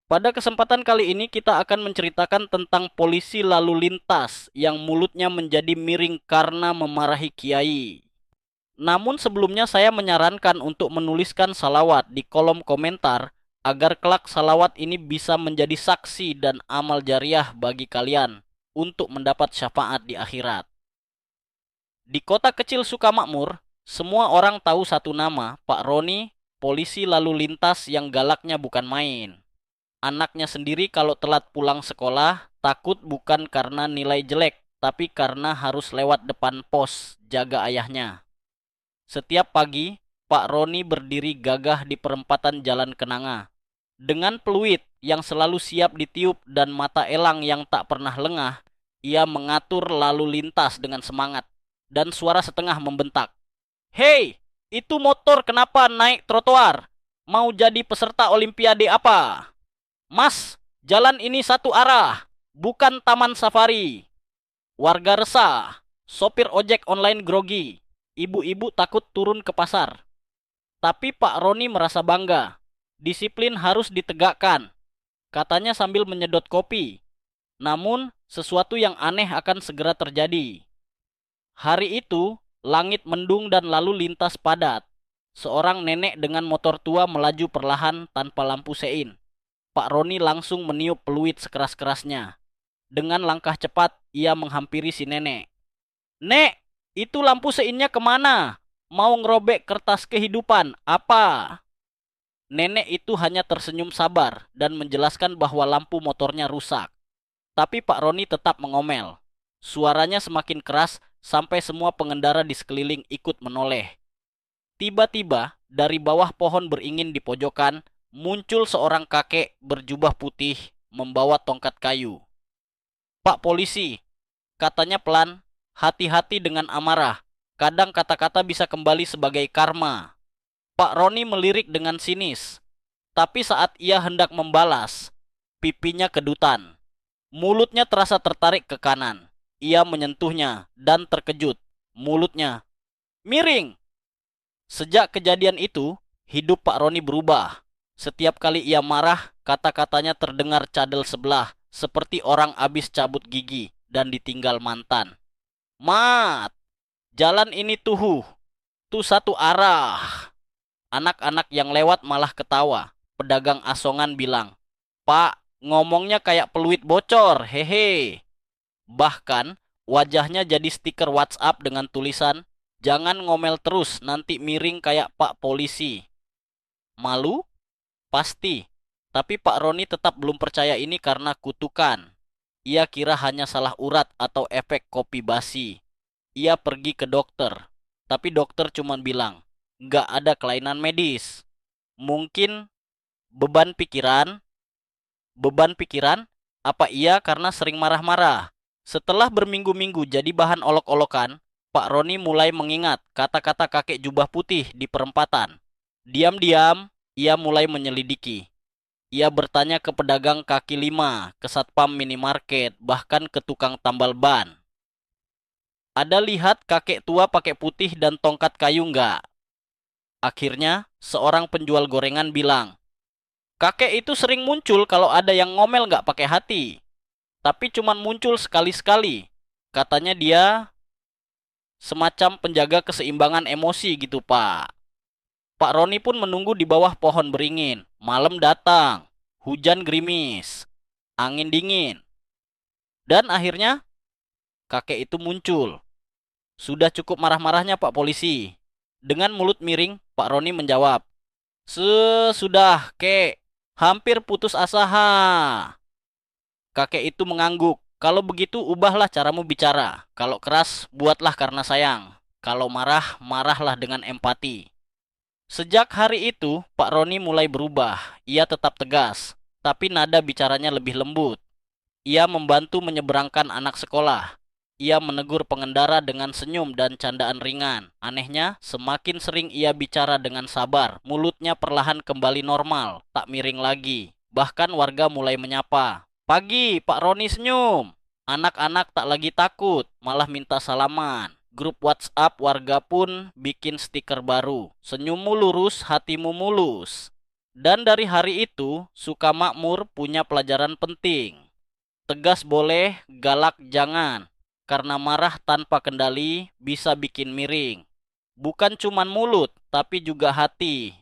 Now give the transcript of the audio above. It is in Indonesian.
Pada kesempatan kali ini kita akan menceritakan tentang polisi lalu lintas yang mulutnya menjadi miring karena memarahi kiai. Namun sebelumnya saya menyarankan untuk menuliskan salawat di kolom komentar agar kelak salawat ini bisa menjadi saksi dan amal jariah bagi kalian untuk mendapat syafaat di akhirat. Di kota kecil Sukamakmur, semua orang tahu satu nama, Pak Roni, polisi lalu lintas yang galaknya bukan main. Anaknya sendiri kalau telat pulang sekolah, takut bukan karena nilai jelek, tapi karena harus lewat depan pos jaga ayahnya. Setiap pagi, Pak Roni berdiri gagah di perempatan Jalan Kenanga. Dengan peluit yang selalu siap ditiup dan mata elang yang tak pernah lengah, ia mengatur lalu lintas dengan semangat. Dan suara setengah membentak. Hei, itu motor kenapa naik trotoar? Mau jadi peserta olimpiade apa? Mas, jalan ini satu arah, bukan taman safari. Warga resah, sopir ojek online grogi, ibu-ibu takut turun ke pasar. Tapi Pak Roni merasa bangga. Disiplin harus ditegakkan, katanya sambil menyedot kopi. Namun, sesuatu yang aneh akan segera terjadi. Hari itu, langit mendung dan lalu lintas padat. Seorang nenek dengan motor tua melaju perlahan tanpa lampu sein. Pak Roni langsung meniup peluit sekeras-kerasnya. Dengan langkah cepat, ia menghampiri si nenek. Nek, itu lampu seinnya kemana? Mau ngerobek kertas kehidupan, apa? Nenek itu hanya tersenyum sabar dan menjelaskan bahwa lampu motornya rusak. Tapi Pak Roni tetap mengomel. Suaranya semakin keras sampai semua pengendara di sekeliling ikut menoleh. Tiba-tiba, dari bawah pohon beringin di pojokan, muncul seorang kakek berjubah putih membawa tongkat kayu. Pak polisi, katanya pelan, hati-hati dengan amarah. Kadang kata-kata bisa kembali sebagai karma. Pak Roni melirik dengan sinis. Tapi saat ia hendak membalas, pipinya kedutan. Mulutnya terasa tertarik ke kanan. Ia menyentuhnya dan terkejut. Mulutnya miring. Sejak kejadian itu, hidup Pak Roni berubah. Setiap kali ia marah, kata-katanya terdengar cadel sebelah, seperti orang abis cabut gigi dan ditinggal mantan. Mat, jalan ini tuh satu arah. Anak-anak yang lewat malah ketawa. Pedagang asongan bilang, Pak, ngomongnya kayak peluit bocor, hehe. Bahkan, wajahnya jadi stiker WhatsApp dengan tulisan, jangan ngomel terus, nanti miring kayak Pak Polisi. Malu? Pasti. Tapi Pak Roni tetap belum percaya ini karena kutukan. Ia kira hanya salah urat atau efek kopi basi. Ia pergi ke dokter. Tapi dokter cuma bilang, nggak ada kelainan medis. Mungkin beban pikiran, beban pikiran, apa iya karena sering marah-marah? Setelah berminggu-minggu jadi bahan olok-olokan, Pak Roni mulai mengingat kata-kata kakek jubah putih di perempatan. Diam-diam, ia mulai menyelidiki. Ia bertanya ke pedagang kaki lima, ke satpam minimarket, bahkan ke tukang tambal ban. Ada lihat kakek tua pakai putih dan tongkat kayu nggak? Akhirnya, seorang penjual gorengan bilang, kakek itu sering muncul kalau ada yang ngomel nggak pakai hati. Tapi cuman muncul sekali-sekali. Katanya dia semacam penjaga keseimbangan emosi gitu, Pak. Pak Roni pun menunggu di bawah pohon beringin. Malam datang, hujan gerimis, angin dingin. Dan akhirnya kakek itu muncul. Sudah cukup marah-marahnya Pak Polisi. Dengan mulut miring, Pak Roni menjawab, Sudah, kek. Hampir putus asa, ha. Kakek itu mengangguk. Kalau begitu ubahlah caramu bicara. Kalau keras, buatlah karena sayang. Kalau marah, marahlah dengan empati. Sejak hari itu, Pak Roni mulai berubah. Ia tetap tegas, tapi nada bicaranya lebih lembut. Ia membantu menyeberangkan anak sekolah. Ia menegur pengendara dengan senyum dan candaan ringan. Anehnya, semakin sering ia bicara dengan sabar, mulutnya perlahan kembali normal, tak miring lagi. Bahkan warga mulai menyapa. Pagi, Pak Roni senyum. Anak-anak tak lagi takut, malah minta salaman. Grup WhatsApp warga pun bikin stiker baru. Senyummu lurus, hatimu mulus. Dan dari hari itu, Sukamakmur punya pelajaran penting. Tegas boleh, galak jangan. Karena marah tanpa kendali bisa bikin miring. Bukan cuman mulut, tapi juga hati.